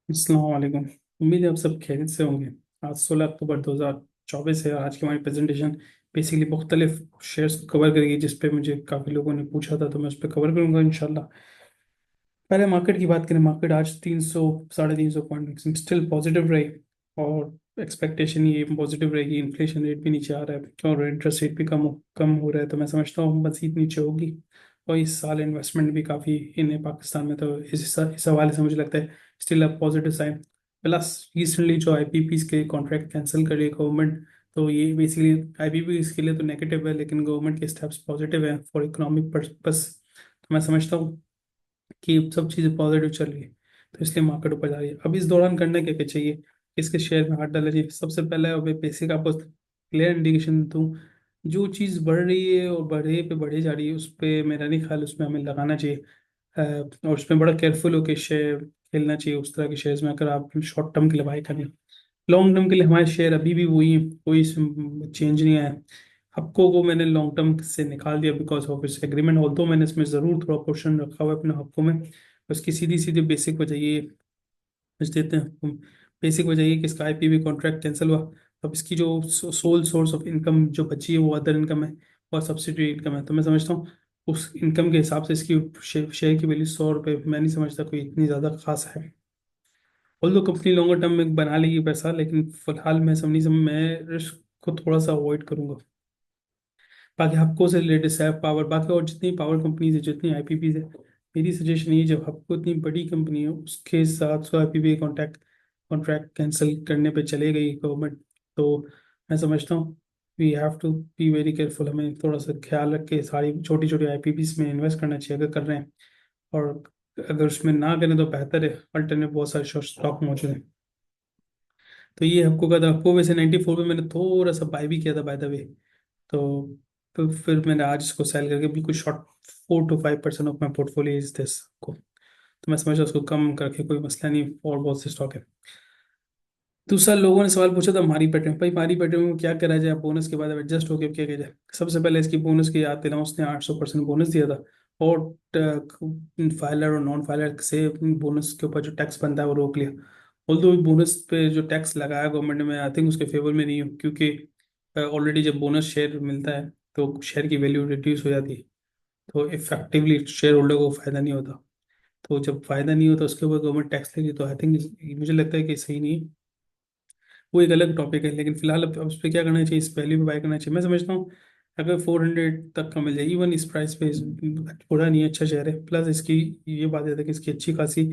अस्सलाम वालेकुम। उम्मीद है आप सब खैरियत से होंगे। आज 16 अक्टूबर 2024 है। आज की हमारी प्रेजेंटेशन बेसिकली मुख्तलिफ शेयर्स को कवर करेगी, जिस पे मुझे काफ़ी लोगों ने पूछा था, तो मैं उस पर कवर करूंगा इंशाल्लाह। पहले मार्केट की बात करें, मार्केट आज 300 350 पॉइंट स्टिल पॉजिटिव रही, और एक्सपेक्टेशन ये पॉजिटिव रहेगी। इन्फ्लेशन रेट भी नीचे आ रहा है और इंटरेस्ट रेट भी कम हो रहा है, तो मैं समझता हूँ मजीद नीचे होगी। और इस साल इन्वेस्टमेंट भी काफ़ी इन है पाकिस्तान में, तो इस हवाले से मुझे लगता है still a positive sign. Plus recently जो आईपीपीज के कॉन्ट्रैक्ट कैंसिल कर रही है गवर्नमेंट, तो ये बेसिकली आईपीपीज के लिए तो नेगेटिव है, लेकिन गवर्नमेंट के स्टेप्स पॉजिटिव है फॉर इकोनॉमिक पर्पस। तो मैं समझता हूँ कि सब चीज़ें पॉजिटिव चल रही है, तो इसलिए मार्केट ऊपर जा रही है। अब इस दौरान करना क्या क्या चाहिए, किसके शेयर में हाथ डालना चाहिए? सबसे पहले अब बेसिक आपको क्लियर इंडिकेशन दूँ, जो चीज़ बढ़ रही है और बढ़े पे बढ़े जा रही है, उस पर मेरा नहीं ख्याल उसमें हमें लगाना चाहिए। और उसमें बड़ा केयरफुल होकर शेयर खेलना चाहिए। उस तरह के शेयर्स में अगर आप शॉर्ट टर्म के लिए बाई करें, लॉन्ग टर्म के लिए हमारे शेयर अभी भी वही हैं, कोई चेंज नहीं आया। हप्को को मैंने लॉन्ग टर्म से निकाल दिया बिकॉज ऑफ इस एग्रीमेंट, ऑल्दो मैंने इसमें ज़रूर थोड़ा पोर्शन रखा हुआ है अपने हप्को में। उसकी सीधी सीधी बेसिक वजह ये समझ देते हैं, बेसिक वजह ये कि इसका आईपीवी कॉन्ट्रैक्ट कैंसिल हुआ। अब इसकी जो सोल सोर्स ऑफ इनकम जो बची है वो अदर इनकम है और सब्सिडी इनकम है। तो मैं समझता हूँ उस इनकम के हिसाब से इसकी शेयर की वैल्यू 100 रुपये, मैं नहीं समझता कोई इतनी ज़्यादा खास है। ऑल्दो कंपनी लॉन्गर टर्म में बना लेगी पैसा, लेकिन फिलहाल मैं समझ समय मैं रिस्क को थोड़ा सा अवॉइड करूंगा। बाकी हपको से रिलेटेड सैप पावर, बाकी और जितनी पावर कंपनीज है, जितनी आईपीपीज है, मेरी सजेशन ये, जब हपको इतनी बड़ी कंपनी है उसके साथ 100 आईपीपी कॉन्ट्रैक्ट कॉन्ट्रैक्ट कैंसिल करने पे चले गई गवर्नमेंट, तो मैं समझता हूँ we have to be very careful. हमें थोड़ा सा ख्याल रख के सारी छोटी छोटी आईपीपीज में इन्वेस्ट करना चाहिए अगर कर रहे हैं। और अगर उसमें ना करें तो बेहतर है, अल्टरनेट बहुत सारे स्टॉक मौजूद हैं। तो ये हपको का था। हपको वैसे 94 पे मैंने थोड़ा सा बाय भी किया था बाय द वे, तो फिर मैंने आज इसको सेल करके बिल्कुल short 4 to 5% of my portfolio is this को। तो मैं समझ उसको कम करके कोई मसला नहीं, और बहुत से स्टॉक है। दूसरा, लोगों ने सवाल पूछा था मारी पैटर्न, भाई मारी पैटर्न में क्या करा जाए, बोनस के बाद एडजस्ट होकर क्या किया जाए? सबसे पहले इसकी बोनस की याद दिलाऊं, उसने 800% बोनस दिया था। और फाइलर और नॉन फाइलर से बोनस के ऊपर जो टैक्स बनता है वो रोक लिया। ऑल्दो बोनस पे जो टैक्स लगाया गवर्नमेंट ने, मैं आई थिंक उसके फेवर में नहीं हूँ, क्योंकि ऑलरेडी जब बोनस शेयर मिलता है तो शेयर की वैल्यू रिड्यूस हो जाती है, तो इफेक्टिवली शेयर होल्डर को फायदा नहीं होता। तो जब फायदा नहीं होता उसके ऊपर गवर्नमेंट टैक्स लेगी, तो आई थिंक मुझे लगता है कि सही नहीं है। वो एक अलग टॉपिक है, लेकिन फिलहाल अब उस पर क्या करना चाहिए, इस वैल्यू पे बाय करना चाहिए। मैं समझता हूँ अगर 400 तक का मिल जाए, इवन इस प्राइस पे बुरा नहीं है, अच्छा शेयर है। प्लस इसकी ये बात है कि इसकी अच्छी खासी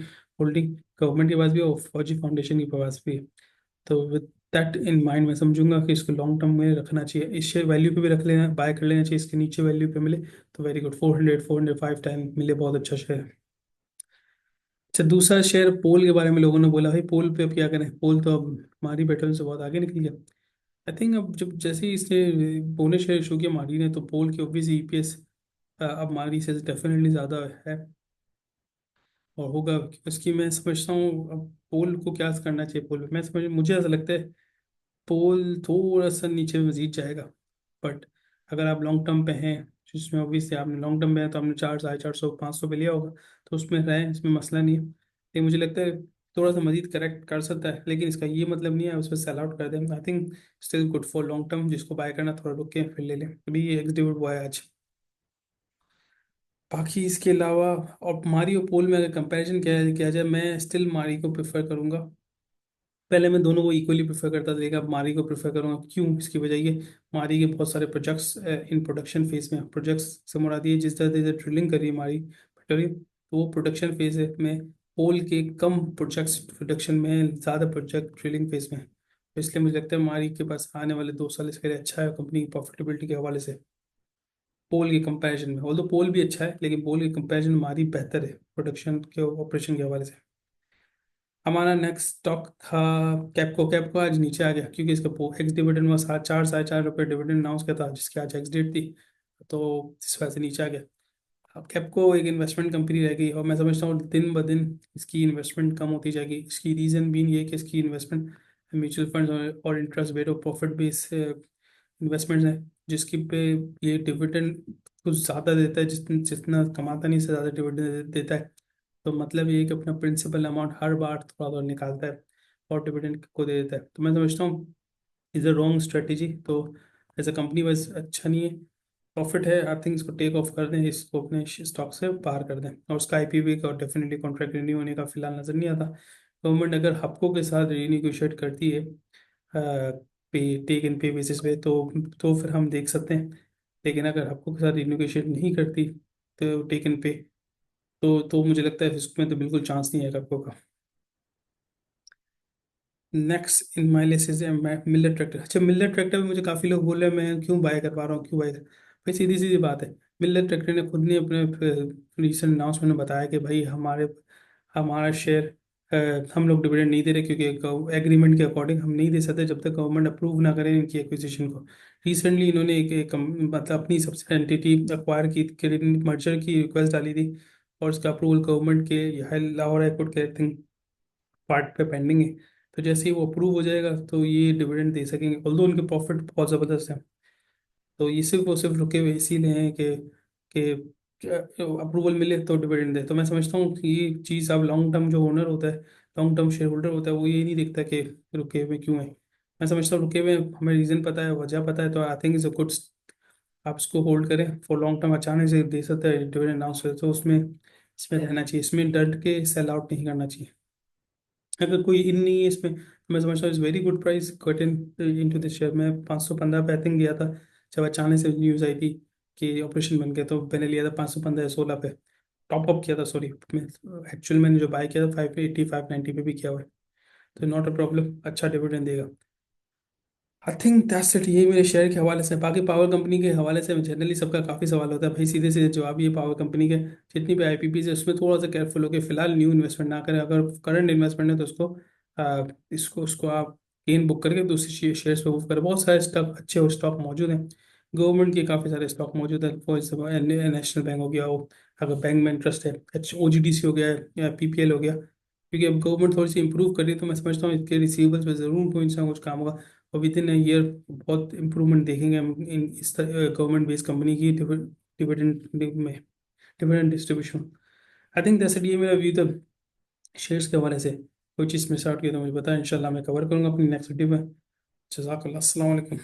होल्डिंग गवर्नमेंट के पास भी है और फौजी फाउंडेशन के पास भी है। तो विद दैट इन माइंड मैं समझूंगा कि इसको लॉन्ग टर्म में रखना चाहिए। इस शेयर वैल्यू पे भी रख लेना, बाय कर लेना चाहिए, इसके नीचे वैल्यू पे मिले तो वेरी गुड। 405 टाइम मिले, बहुत अच्छा शेयर है। अच्छा, दूसरा शेयर पोल के बारे में लोगों ने बोला, भाई पोल पे अब क्या करें? पोल तो अब हमारी बैटल से बहुत आगे निकल गया। आई थिंक अब जब जैसे ही इसने बोनस शेयर इशू किया मारी ने, तो पोल की ऑब्वियस ईपीएस अब मारी से डेफिनेटली ज़्यादा है और होगा उसकी। मैं समझता हूँ अब पोल को क्या करना चाहिए। पोल मैं समझ मुझे ऐसा लगता है पोल थोड़ा सा नीचे मजीद जाएगा, बट अगर आप लॉन्ग टर्म पे हैं, जिसमें ऑब्वियसली आपने लॉन्ग टर्म पे है, तो आपने 400 450 500 पे लिया होगा, तो उसमें रहें, इसमें मसला नहीं है। लेकिन मुझे लगता है थोड़ा सा मजीद करेक्ट कर सकता है, लेकिन इसका ये मतलब नहीं है उस पर सेल आउट कर दें। I think still good for long term, जिसको बाय करना थोड़ा रुक के फिर ले लें। अभी ये एक्स डिविड हुआ है आज। बाकी इसके अलावा और मारी और पोल में अगर कंपैरिजन किया जाए, मैं स्टिल मारी को प्रेफर करूंगा। पहले मैं दोनों को इक्वली प्रेफर करता था, लेकिन अब मारी को प्रेफर करूंगा। क्यों? इसकी वजह ये, मारी के बहुत सारे प्रोजेक्ट्स इन प्रोडक्शन फेज में। प्रोजेक्ट्स से मुराद ये, जिस तरह से ड्रिलिंग कर रही है मारी पेट्रोलियम, तो वो प्रोडक्शन फेज है में। कोल के कम प्रोजेक्ट्स प्रोडक्शन में, ज़्यादा प्रोजेक्ट ड्रिलिंग फेज में है। तो इसलिए मुझे लगता है मारी के पास आने वाले 2 साल इसके लिए अच्छा है कंपनी की प्रॉफिटेबिलिटी के हवाले से, पोल के कंपैरिजन में। ऑल्दो पोल भी अच्छा है, लेकिन पोल के कंपैरिजन मारी बेहतर है प्रोडक्शन के ऑपरेशन के हवाले से। हमारा नेक्स्ट स्टॉक था कैपको। कैपको आज नीचे आ गया क्योंकि इसका एक्स डिविडेंड में 4 4.5 रुपये डिविडेंड अनाउंस किया था, जिसकी आज एक्स डेट थी, तो इस वजह से नीचे आ गया। अब कैपको एक इन्वेस्टमेंट कंपनी रह गई, और मैं समझता हूँ दिन ब दिन इसकी इन्वेस्टमेंट कम होती जाएगी। इसकी रीज़न भी ये है कि इसकी इन्वेस्टमेंट म्यूचुअल फंड और इंटरेस्ट बेस्ड और प्रॉफिट बेस्ड इन्वेस्टमेंट्स हैं, जिसकी पे ये डिविडेंड कुछ ज़्यादा देता है, जितना जितना कमाता नहीं, इससे ज़्यादा डिविडेंड देता है। तो मतलब ये है कि अपना प्रिंसिपल अमाउंट हर बार थोड़ा थोड़ा निकालता है और डिविडेंड को दे देता है। तो मैं समझता हूँ इज़ अ रॉन्ग स्ट्रेटेजी। तो एज अ कंपनी वाइज अच्छा नहीं है। प्रॉफिट है, आई थिंक इसको टेक ऑफ कर दें, इसको अपने स्टॉक से बाहर कर दें। और उसका आईपीवी का डेफिनेटली कॉन्ट्रैक्ट रिन्यू होने का फिलहाल नज़र नहीं आता। गवर्नमेंट अगर हपको के साथ रीनिगोशिएट करती है पे टेक इन पे बेसिस पे, तो फिर हम देख सकते हैं। लेकिन अगर हपको के साथ रीनिगोशिएट नहीं करती तो टेक इन पे, तो मुझे लगता है इसमें तो बिल्कुल चांस नहीं है हपको का। Next in my list is Miller tractor. अच्छा, मिलर ट्रैक्टर में मुझे काफ़ी लोग बोल रहे हैं मैं क्यों बाय कर पा रहा हूँ, क्यों बाय कर। भाई सीधी सीधी बात है, मिलर ट्रैक्टर ने खुद ने अपने रिसेंट अनाउंसमेंट में बताया कि भाई हमारे हमारा शेयर हम लोग डिविडेंड नहीं दे रहे, क्योंकि एग्रीमेंट के अकॉर्डिंग हम नहीं दे सकते जब तक गवर्नमेंट अप्रूव ना करे इनकी एक्विजिशन को। रिसेंटली इन्होंने मतलब अपनी सबसे एंटिटी अक्वायर की मर्जर की रिक्वेस्ट डाली थी, और उसका अप्रूवल गवर्नमेंट के लाहौर हाई कोर्ट के थिंक पार्ट पे पेंडिंग है। तो जैसे ही वो अप्रूव हो जाएगा तो ये डिविडेंड दे सकेंगे, ऑल्दो उनके प्रॉफिट बहुत ज़बरदस्त है। तो ये सिर्फ वो सिर्फ रुके हुए इसीलिए हैं कि अप्रूवल मिले तो डिविडेंड दे। तो मैं समझता हूँ कि ये चीज़ अब लॉन्ग टर्म जो ओनर होता है, लॉन्ग टर्म शेयर होल्डर होता है, वो ये नहीं देखता कि रुके हुए क्यों है। मैं समझता हूँ रुके हुए हमें रीज़न पता है, वजह पता है, तो I think is a good. आप इसको होल्ड करें फॉर लॉन्ग टर्म। अचानक से दे सकता है डिविडेंड अनाउंस करे तो उसमें इसमें रहना चाहिए, इसमें डट के सेल आउट नहीं करना चाहिए। अगर कोई इन नहीं है इसमें तो मैं समझता हूँ is very good price got in to this share. मैं 515 पे आई थिंक गया था जब अचानक से न्यूज़ आई थी कि ऑपरेशन बन गया, तो मैंने लिया था 515 या 16 पे, टॉप अप किया था सॉरी। मैं एक्चुअल मैंने जो बाय किया था 580 590 पे भी किया हुआ है। तो नॉट अ प्रॉब्लम, अच्छा डिविडेंड देगा। I think that's it. यही मेरे शेयर के हवाले से। बाकी पावर कंपनी के हवाले से जनरली सबका काफ़ी सवाल होता है भाई, सीधे सीधे जवाब ये पावर कंपनी के जितनी भी आईपीपी है उसमें थोड़ा सा केयरफुल हो के फिलहाल न्यू इन्वेस्टमेंट ना करें। अगर करंट इन्वेस्टमेंट है तो उसको आप गेन बुक करके दूसरी शेयर्स पे मूव करें। बहुत सारे स्टॉक अच्छे स्टॉक मौजूद हैं, गवर्नमेंट के काफ़ी सारे स्टॉक मौजूद हैं। फॉर एग्जाम्पल नेशनल बैंक हो गया हो, अगर बैंक में इंटरेस्ट है, ओजीडीसी हो गया है या पीपीएल हो गया। क्योंकि अब गवर्नमेंट थोड़ी सी इंप्रूव कर रही है तो मैं समझता हूँ इसके रिसीवेबल्स पे ज़रूर कोई ना कुछ काम होगा। और विद इन ईयर बहुत इंप्रूवमेंट देखेंगे हम इन इस गवर्नमेंट बेस्ड कंपनी की डिविडेंड में, dividend distribution. I think that's it. ये मेरा व्यू था शेयर्स के हवाले से। कोई चीज़ मिस आउट की तो मुझे बताया, इंशाल्लाह मैं कवर करूँगा अपनी नेक्स्ट वीडियो में। जज़ाकल्लाह, अस्सलाम वालेकुम।